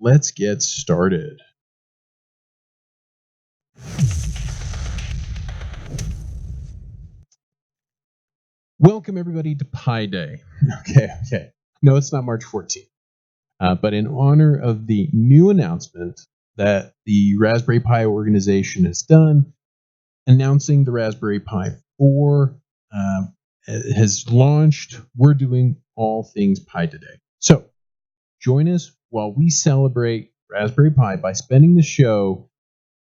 let's get started. Welcome everybody to Pi Day. Okay. No, it's not March 14th. But in honor of the new announcement that the Raspberry Pi organization has done, announcing the Raspberry Pi 4 has launched, we're doing all things Pi today. So join us while we celebrate Raspberry Pi by spending the show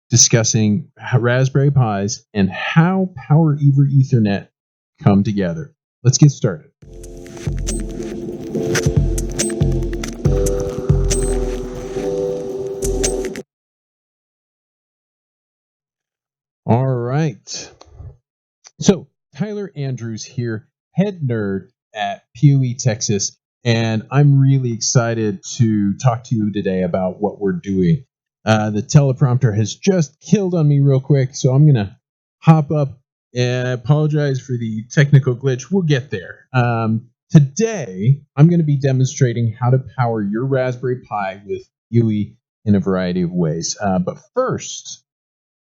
discussing Raspberry Pis and how Power over Ethernet come together. Let's get started. All right. So Tyler Andrews here, head nerd at PoE Texas, and I'm really excited to talk to you today about what we're doing. The teleprompter has just killed on me real quick, so I'm going to hop up and I apologize for the technical glitch. We'll get there. Today, I'm going to be demonstrating how to power your Raspberry Pi with PoE in a variety of ways. But first,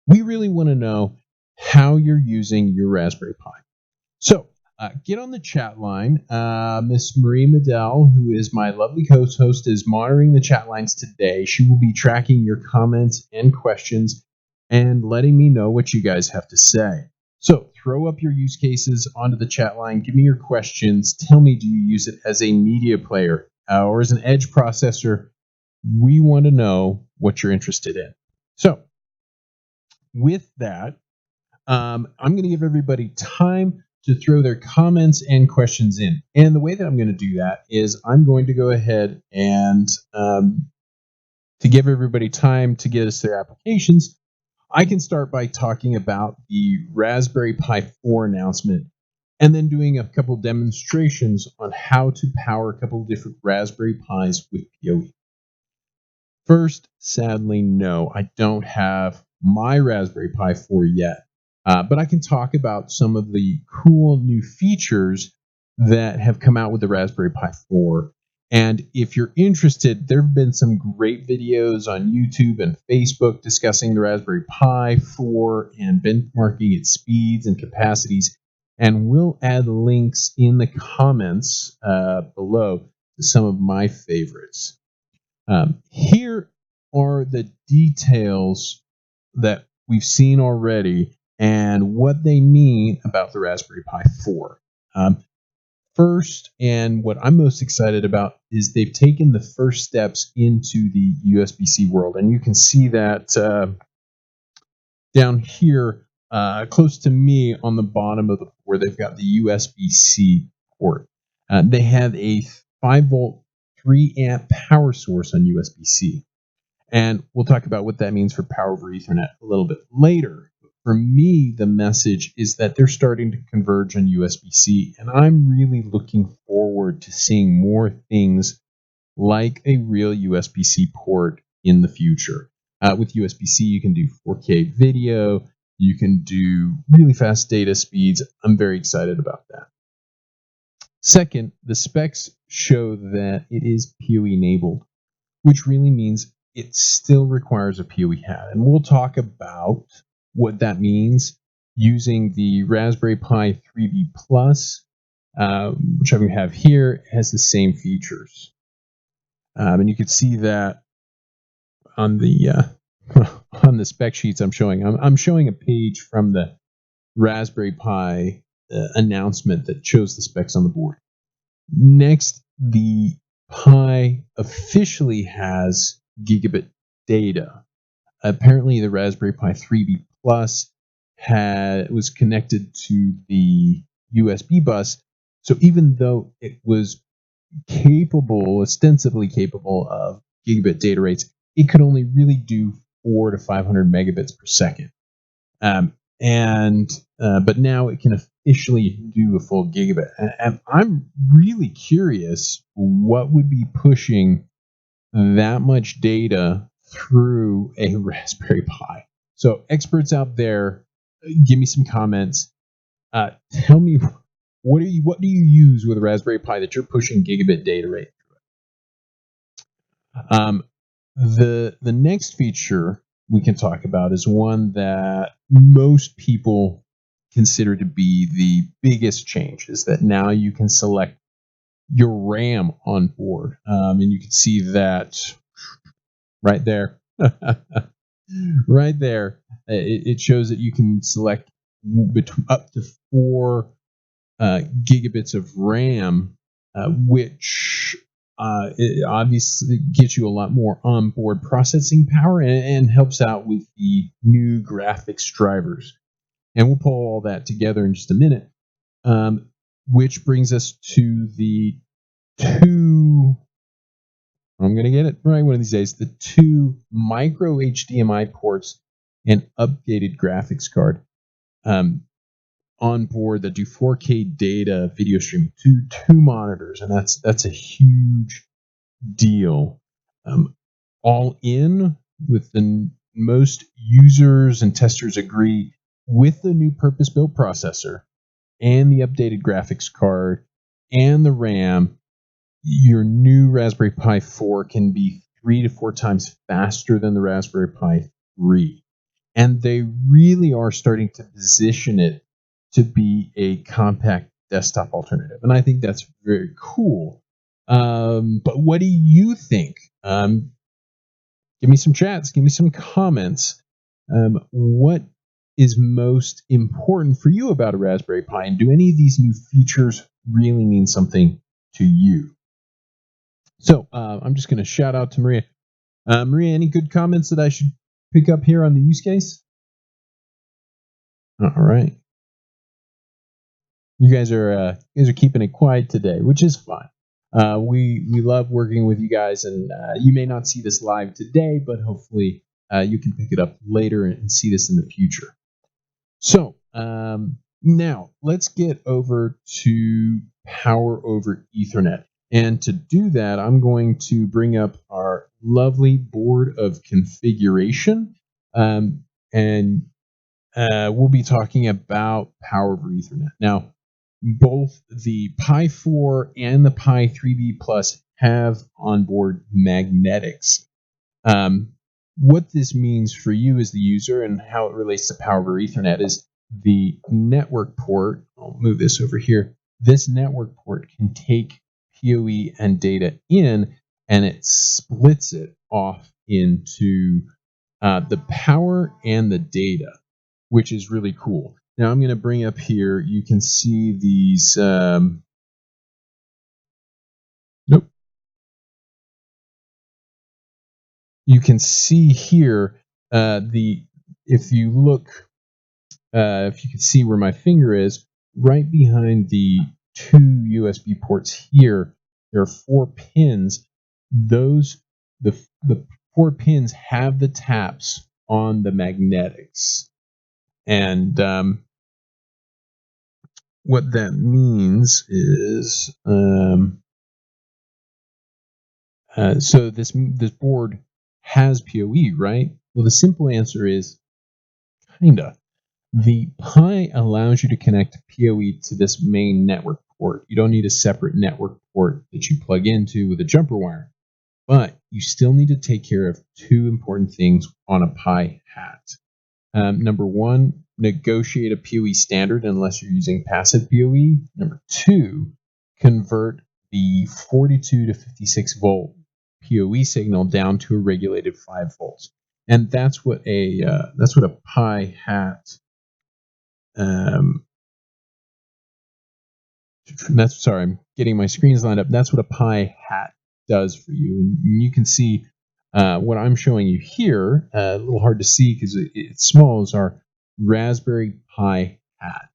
we really want to know how you're using your Raspberry Pi. So get on the chat line. Miss Marie Medell, who is my lovely co-host, is monitoring the chat lines today. She will be tracking your comments and questions and letting me know what you guys have to say. So throw up your use cases onto the chat line. Give me your questions. Tell me, do you use it as a media player or as an edge processor? We want to know what you're interested in. So with that, I'm going to give everybody time to throw their comments and questions in. And the way that I'm going to do that is I'm going to go ahead and to give everybody time to get us their applications, I can start by talking about the Raspberry Pi 4 announcement and then doing a couple demonstrations on how to power a couple of different Raspberry Pis with PoE. First, sadly, no, I don't have my Raspberry Pi 4 yet. But I can talk about some of the cool new features that have come out with the Raspberry Pi 4. And if you're interested, there have been some great videos on YouTube and Facebook discussing the Raspberry Pi 4 and benchmarking its speeds and capacities. And we'll add links in the comments below to some of my favorites. Here are the details that we've seen already and what they mean about the Raspberry Pi 4. First, and what I'm most excited about, is they've taken the first steps into the USB-C world. And you can see that down here, close to me on the bottom of the where they've got the USB-C port. They have a 5-volt, 3-amp power source on USB-C. And we'll talk about what that means for Power over Ethernet a little bit later. For me, the message is that they're starting to converge on USB-C, and I'm really looking forward to seeing more things like a real USB-C port in the future. With USB-C, you can do 4K video, you can do really fast data speeds. I'm very excited about that. Second, the specs show that it is PoE enabled, which really means it still requires a PoE hat. And we'll talk about what that means using the Raspberry Pi 3B Plus, which I have here, has the same features. And you can see that on the on the spec sheets I'm showing. I'm showing a page from the Raspberry Pi announcement that shows the specs on the board. Next, the Pi officially has gigabit data. Apparently, the Raspberry Pi 3B Plus was connected to the USB bus. So even though it was ostensibly capable of gigabit data rates, it could only really do 400 to 500 megabits per second. But now it can officially do a full gigabit. And I'm really curious what would be pushing that much data through a Raspberry Pi. So experts out there, give me some comments. Tell me what do you use with a Raspberry Pi that you're pushing gigabit data rate through it? The next feature we can talk about is one that most people consider to be the biggest change, is that now you can select your RAM on board. And you can see that right there. Right there. It shows that you can select up to 4 gigabits of RAM, which it obviously gets you a lot more onboard processing power and helps out with the new graphics drivers. And we'll pull all that together in just a minute, which brings us to the two. I'm going to get it right one of these days. The 2 micro HDMI ports and updated graphics card on board that do 4K data video streaming to 2 monitors, and that's a huge deal. All in, with most users and testers agree, with the new purpose-built processor and the updated graphics card and the RAM, your new Raspberry Pi 4 can be 3 to 4 times faster than the Raspberry Pi 3. And they really are starting to position it to be a compact desktop alternative. And I think that's very cool. But what do you think? Give me some chats, give me some comments. What is most important for you about a Raspberry Pi? And do any of these new features really mean something to you? So I'm just going to shout out to Maria. Maria, any good comments that I should pick up here on the use case? All right. You guys are keeping it quiet today, which is fine. We love working with you guys, and you may not see this live today, but hopefully you can pick it up later and see this in the future. So now let's get over to Power over Ethernet. And to do that, I'm going to bring up our lovely board of configuration, and we'll be talking about Power over Ethernet. Now, both the Pi 4 and the Pi 3B Plus have onboard magnetics. What this means for you as the user and how it relates to Power over Ethernet is the network port. I'll move this over here. This network port can take PoE and data in, and it splits it off into the power and the data, which is really cool. Now I'm going to bring up here, you can see these, nope. You can see here, if you look, if you can see where my finger is, right behind the 2 USB ports here, there are 4 pins. The 4 pins have the taps on the magnetics. And what that means is, so this board has PoE, right? Well, the simple answer is kinda. The Pi allows you to connect PoE to this main network port. You don't need a separate network port that you plug into with a jumper wire. But you still need to take care of 2 important things on a Pi hat. Number 1, negotiate a PoE standard unless you're using passive PoE. Number 2, convert the 42 to 56 volt PoE signal down to a regulated 5 volts. And that's what a Pi hat. Sorry, I'm getting my screens lined up. That's what a Pi hat does for you, and you can see what I'm showing you here. A little hard to see because it's small. Is our Raspberry Pi hat,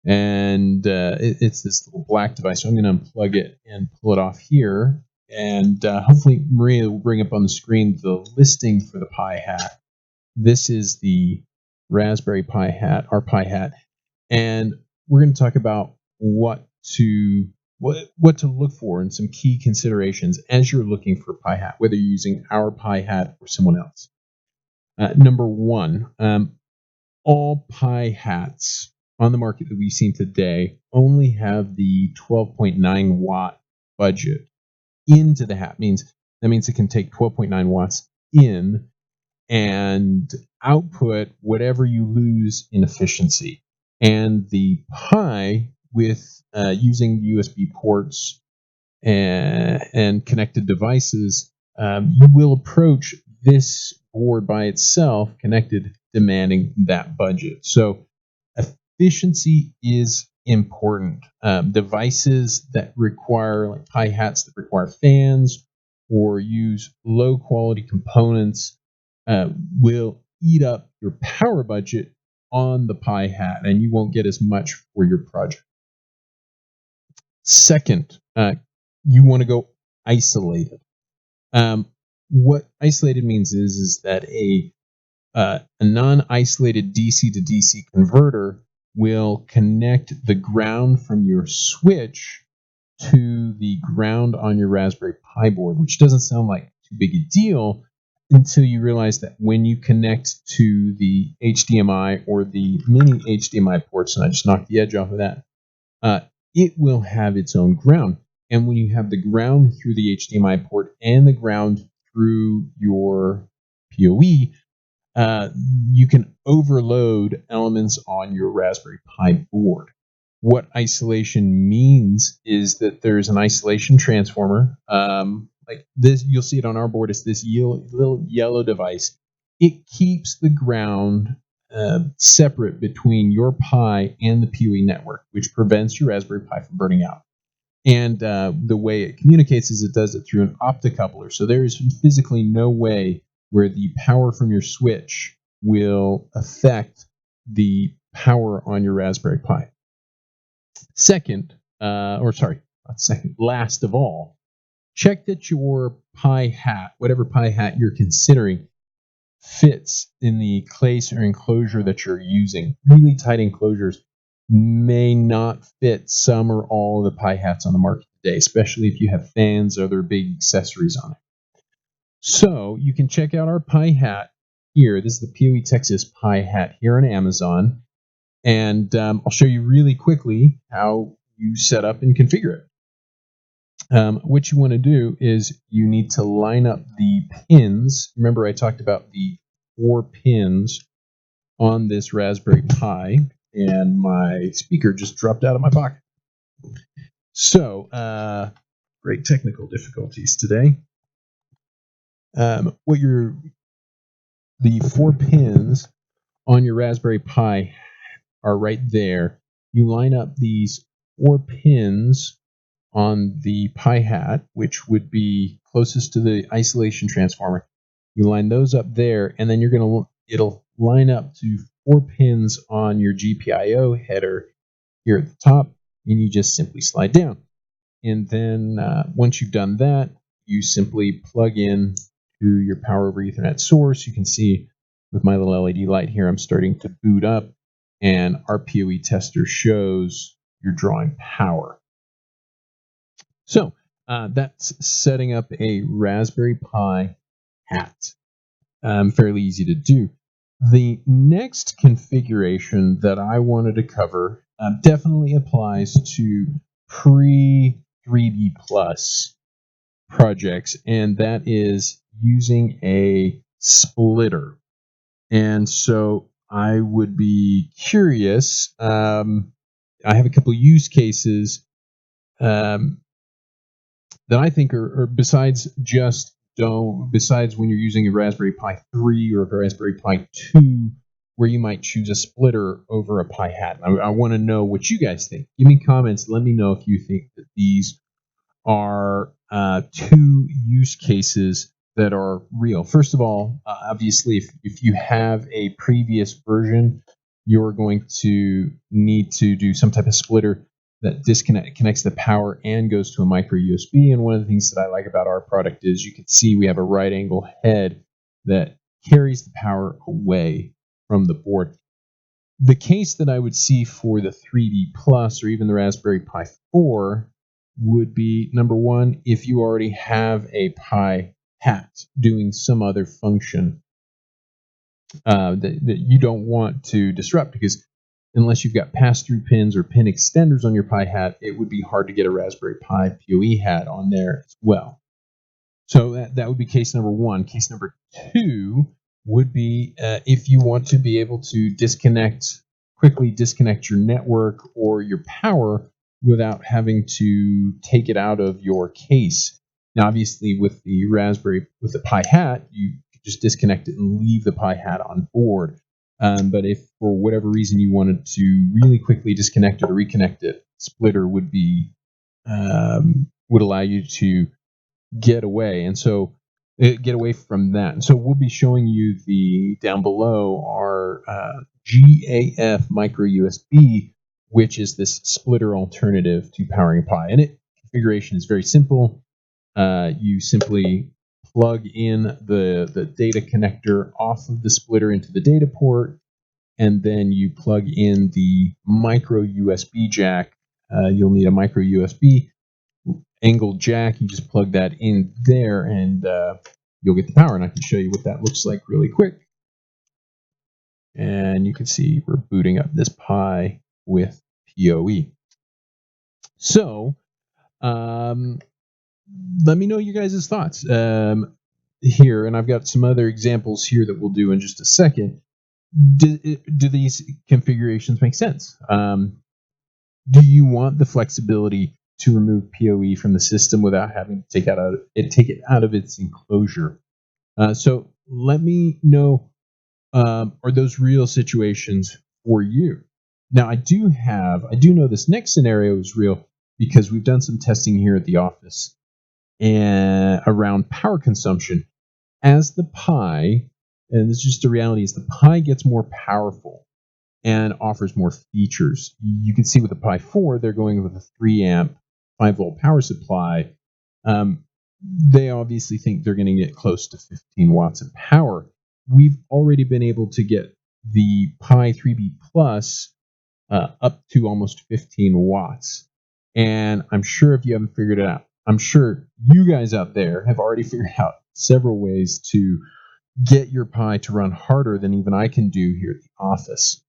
and it's this little black device. So I'm going to unplug it and pull it off here, and hopefully Maria will bring up on the screen the listing for the Pi hat. This is the Raspberry Pi hat, our Pi hat, and we're going to talk about what to look for and some key considerations as you're looking for a Pi hat, whether you're using our Pi hat or someone else. Number 1, all Pi hats on the market that we've seen today only have the 12.9 watt budget into the hat. Means That means it can take 12.9 watts in and output whatever you lose in efficiency. And the Pi, with using USB ports and connected devices, you will approach this board by itself connected, demanding that budget. So efficiency is important. Devices that require, like Pi hats that require fans or use low quality components, will eat up your power budget on the Pi hat, and you won't get as much for your project. Second, you want to go isolated. What isolated means is that a non-isolated DC to DC converter will connect the ground from your switch to the ground on your Raspberry Pi board, which doesn't sound like too big a deal until you realize that when you connect to the HDMI or the mini HDMI ports, and I just knocked the edge off of that, it will have its own ground. And when you have the ground through the HDMI port and the ground through your PoE, you can overload elements on your Raspberry Pi board. What isolation means is that there's an isolation transformer. Like this, you'll see it on our board. It's this little yellow device. It keeps the ground separate between your Pi and the PoE network, which prevents your Raspberry Pi from burning out. And the way it communicates is it does it through an optocoupler. So there is physically no way where the power from your switch will affect the power on your Raspberry Pi. Last of all, check that your Pi hat, whatever Pi hat you're considering, fits in the case or enclosure that you're using. Really tight enclosures may not fit some or all of the Pi hats on the market today, especially if you have fans or other big accessories on it. So you can check out our Pi hat here. This is the PoE Texas Pi hat here on Amazon. And I'll show you really quickly how you set up and configure it. What you want to do is you need to line up the pins. Remember, I talked about the 4 pins on this Raspberry Pi, and my speaker just dropped out of my pocket. So, great technical difficulties today. The 4 pins on your Raspberry Pi are right there. You line up these 4 pins on the Pi hat, which would be closest to the isolation transformer. You line those up there, and then it'll line up to 4 pins on your GPIO header here at the top, and you just simply slide down. And then once you've done that, you simply plug in to your power over Ethernet source. You can see with my little LED light here, I'm starting to boot up, and our PoE tester shows you're drawing power. So that's setting up a Raspberry Pi hat. Fairly easy to do. The next configuration that I wanted to cover definitely applies to pre-3B Plus projects, and that is using a splitter. And so I would be curious. I have a couple use cases that I think are besides when you're using a Raspberry Pi 3 or a Raspberry Pi 2, where you might choose a splitter over a Pi hat. I want to know what you guys think. Give me comments. Let me know if you think that these are 2 use cases that are real. First of all, obviously, if you have a previous version, you're going to need to do some type of splitter that connects the power and goes to a micro USB. And one of the things that I like about our product is you can see we have a right angle head that carries the power away from the board. The case that I would see for the 3B Plus or even the Raspberry Pi 4 would be, number one, if you already have a Pi hat doing some other function that you don't want to disrupt, because unless you've got pass-through pins or pin extenders on your Pi hat, it would be hard to get a Raspberry Pi PoE hat on there as well. So that would be case number one. Case number two would be if you want to be able to quickly disconnect your network or your power without having to take it out of your case. Now, obviously, with the Pi Hat, you just disconnect it and leave the Pi Hat on board. But if for whatever reason you wanted to really quickly disconnect it or reconnect it, Splitter would allow you to get away. And so get away from that. And so we'll be showing you down below our GAF micro USB, which is this splitter alternative to powering a Pi. And configuration is very simple. You simply plug in the data connector off of the splitter into the data port, and then you plug in the micro USB jack. You'll need a micro USB angled jack. You just plug that in there, and you'll get the power. And I can show you what that looks like really quick. And you can see we're booting up this Pi with PoE. So let me know you guys' thoughts here, and I've got some other examples here that we'll do in just a second. Do these configurations make sense? Do you want the flexibility to remove PoE from the system without having to take it out of its enclosure? So let me know, are those real situations for you? Now, I do know this next scenario is real because we've done some testing here at the office and around power consumption. As the Pi, and this is just a reality, as the Pi gets more powerful and offers more features. You can see with the Pi 4, they're going with a 3 amp, 5 volt power supply. They obviously think they're going to get close to 15 watts of power. We've already been able to get the Pi 3B Plus up to almost 15 watts. And I'm sure if you haven't figured it out, I'm sure you guys out there have already figured out several ways to get your Pi to run harder than even I can do here at the office.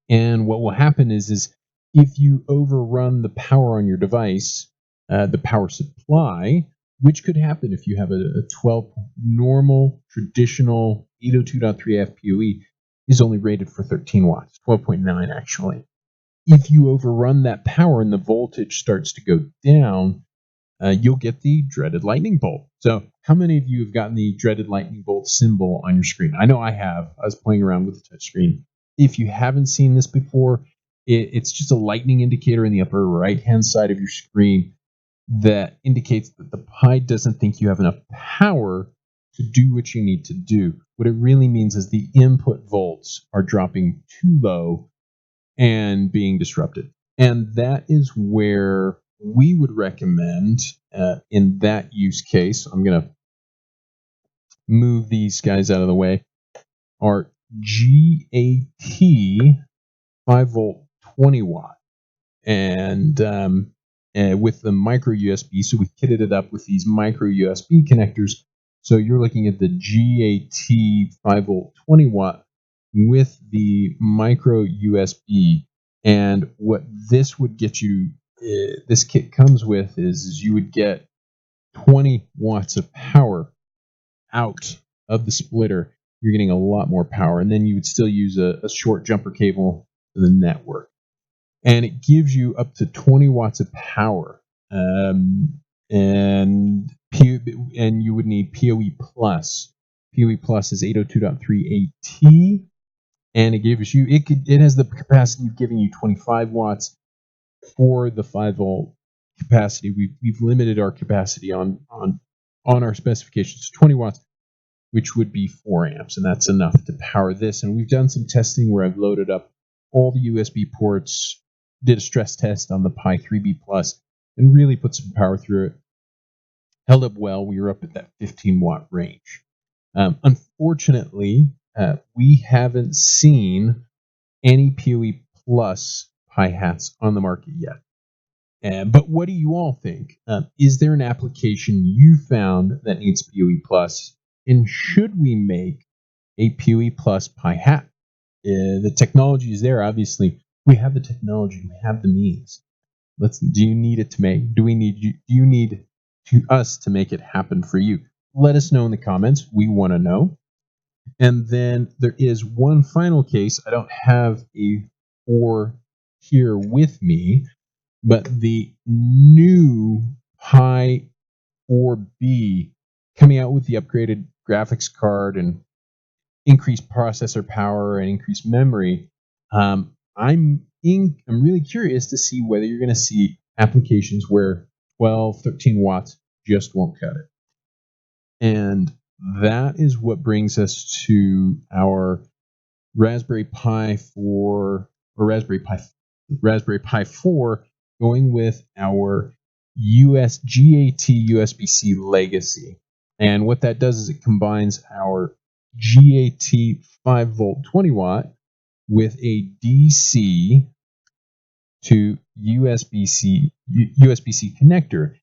And what will happen is if you overrun the power on your device, the power supply, which could happen if you have a 12 normal, traditional 802.3F PoE, is only rated for 13 watts, 12.9 actually. If you overrun that power and the voltage starts to go down, you'll get the dreaded lightning bolt. So how many of you have gotten the dreaded lightning bolt symbol on your screen? I know I have. I was playing around with the touch screen. If you haven't seen this before, it's just a lightning indicator in the upper right-hand side of your screen that indicates that the Pi doesn't think you have enough power to do what you need to do. What it really means is the input volts are dropping too low and being disrupted. And that is where we would recommend in that use case, I'm going to move these guys out of the way, are GAT 5 volt 20 watt. And with the micro USB, so we kitted it up with these micro USB connectors. So you're looking at the GAT 5 volt 20 watt with the micro USB. And what this would get you, this kit comes with, is you would get 20 watts of power out of the splitter. You're getting a lot more power. And then you would still use a short jumper cable to the network. And it gives you up to 20 watts of power. And you would need PoE Plus. PoE Plus is 802.3 AT. And it gives you, it has the capacity of giving you 25 watts for the 5 volt capacity. We've limited our capacity on our specifications to 20 watts, which would be 4 amps, and that's enough to power this. And we've done some testing where I've loaded up all the USB ports, did a stress test on the Pi 3B Plus, and really put some power through it. Held up well. We were up at that 15 watt range. Unfortunately, we haven't seen any PoE Plus Pi hats on the market yet. But what do you all think? Is there an application you found that needs PoE Plus? And should we make a PoE Plus Pi hat? The technology is there, obviously. We have the technology. We have the means. Do you need it to make? Do you need to us to make it happen for you? Let us know in the comments. We want to know. And then there is one final case. I don't have a 4 here with me, but the new Pi 4B coming out with the upgraded graphics card and increased processor power and increased memory. I'm really curious to see whether you're going to see applications where 12, 13 watts just won't cut it. And that is what brings us to our Raspberry Pi 4 or Raspberry Pi 4 going with our GAT USB-C legacy. And what that does is it combines our GAT 5 volt 20 watt with a DC to USB-C connector,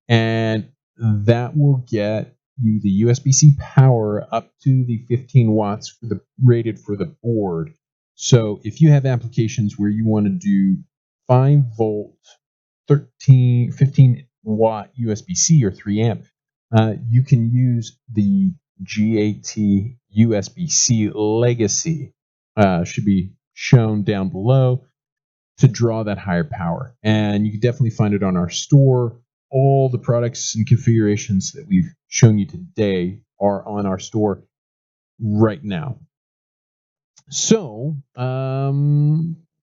and that will get you the USB-C power up to the 15 watts rated for the board. So if you have applications where you want to do 5 volt 15 watt USB-C or 3 amp, you can use the GAT USB-C legacy. Should be shown down below to draw that higher power. And you can definitely find it on our store. All the products and configurations that we've shown you today are on our store right now. So,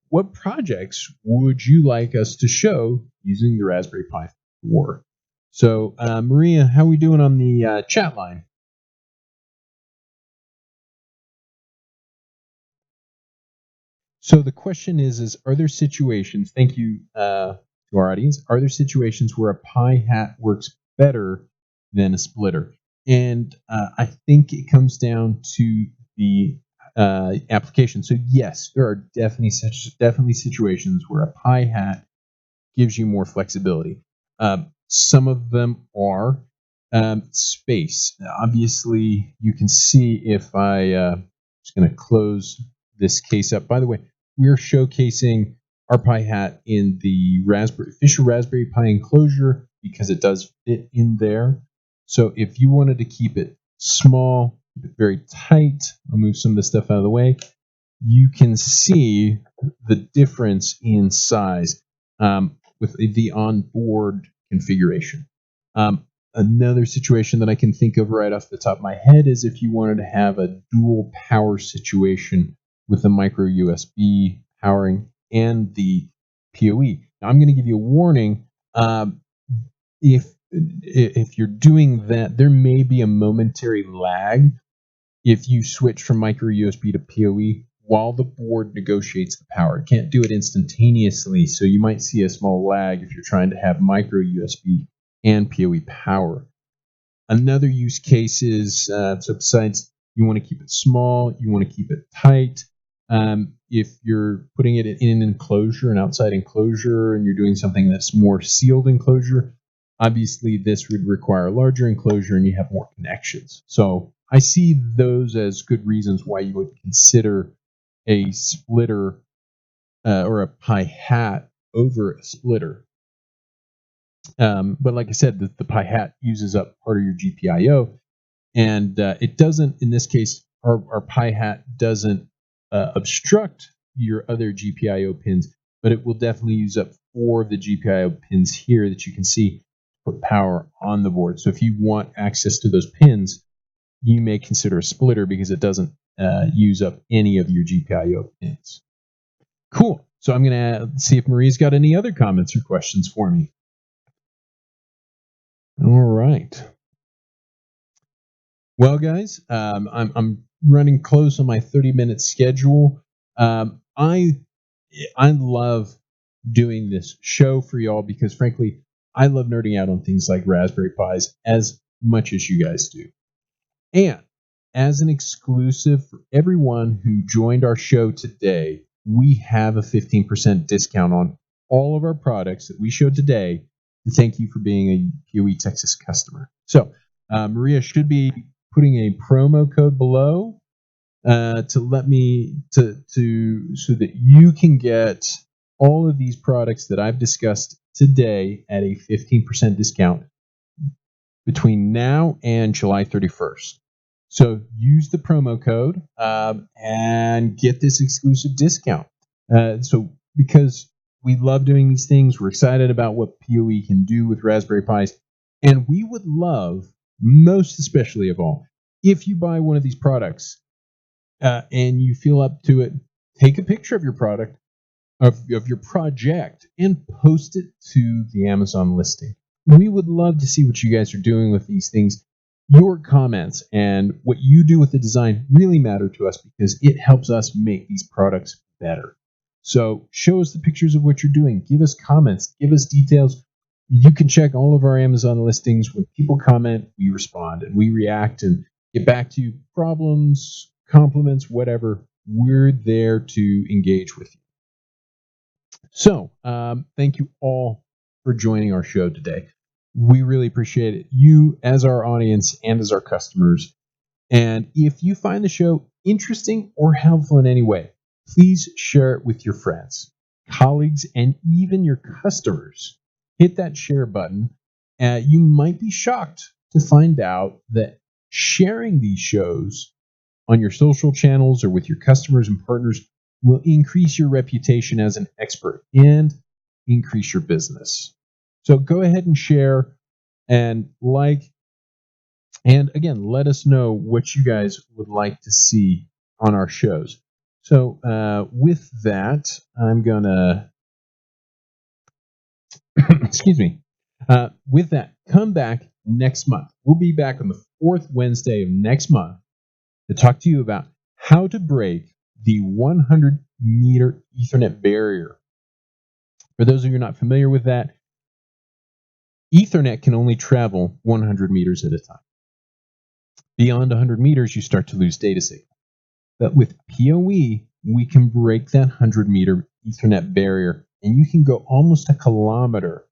what projects would you like us to show using the Raspberry Pi 4? So, Maria, how are we doing on the chat line? So the question is are there situations, thank you to our audience, are there situations where a Pi hat works better than a splitter? And I think it comes down to the application. So yes, there are definitely situations where a Pi hat gives you more flexibility. Some of them are space. Obviously, you can see if just going to close this case up. By the way, we're showcasing our Pi hat in the official Raspberry Pi enclosure because it does fit in there. So if you wanted to keep it small, keep it very tight, I'll move some of this stuff out of the way. You can see the difference in size with the onboard configuration. Another situation that I can think of right off the top of my head is if you wanted to have a dual power situation with the micro USB powering and the PoE. Now, I'm going to give you a warning. If you're doing that, there may be a momentary lag if you switch from micro USB to PoE while the board negotiates the power. It can't do it instantaneously, so you might see a small lag if you're trying to have micro USB and PoE power. Another use case is, so besides you want to keep it small, you want to keep it tight. If you're putting it in an enclosure, an outside enclosure, and you're doing something that's more sealed enclosure, obviously this would require a larger enclosure and you have more connections. So I see those as good reasons why you would consider a splitter or a Pi hat over a splitter. But like I said, the Pi hat uses up part of your GPIO, and it doesn't, in this case, our Pi hat doesn't obstruct your other GPIO pins, but it will definitely use up 4 of the GPIO pins here that you can see put power on the board. So if you want access to those pins, you may consider a splitter because it doesn't use up any of your GPIO pins. Cool. So I'm going to see if Marie's got any other comments or questions for me. All right. Well, guys, I'm running close on my 30-minute schedule. I love doing this show for y'all because, frankly, I love nerding out on things like Raspberry Pis as much as you guys do. And as an exclusive for everyone who joined our show today, we have a 15% discount on all of our products that we showed today to thank you for being a PoE Texas customer. So Maria should be putting a promo code below so that you can get all of these products that I've discussed today at a 15% discount between now and July 31st. So use the promo code and get this exclusive discount. So because we love doing these things, we're excited about what PoE can do with Raspberry Pis, and we would love, most especially of all, if you buy one of these products and you feel up to it, take a picture of your product, of your project, and post it to the Amazon listing. We would love to see what you guys are doing with these things. Your comments and what you do with the design really matter to us because it helps us make these products better. So show us the pictures of what you're doing. Give us comments. Give us details. You can check all of our Amazon listings. When people comment, we respond and we react and get back to you. Problems, compliments, whatever. We're there to engage with you. So, thank you all for joining our show today. We really appreciate it. You as our audience and as our customers. And if you find the show interesting or helpful in any way, please share it with your friends, colleagues, and even your customers. Hit that share button. You might be shocked to find out that sharing these shows on your social channels or with your customers and partners will increase your reputation as an expert and increase your business. So go ahead and share and like, and again, let us know what you guys would like to see on our shows. So with that, I'm gonna excuse me. With that, come back next month. We'll be back on the fourth Wednesday of next month to talk to you about how to break the 100-meter Ethernet barrier. For those of you not familiar with that, Ethernet can only travel 100 meters at a time. Beyond 100 meters, you start to lose data signal. But with PoE, we can break that 100-meter Ethernet barrier, and you can go almost a kilometer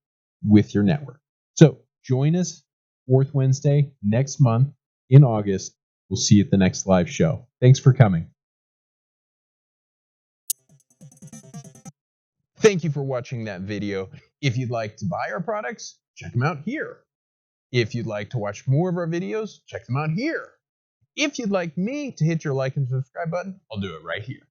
with your network. So join us fourth Wednesday next month in August. We'll see you at the next live show. Thanks for coming. Thank you for watching that video. If you'd like to buy our products, check them out here. If you'd like to watch more of our videos, check them out here. If you'd like me to hit your like and subscribe button, I'll do it right here.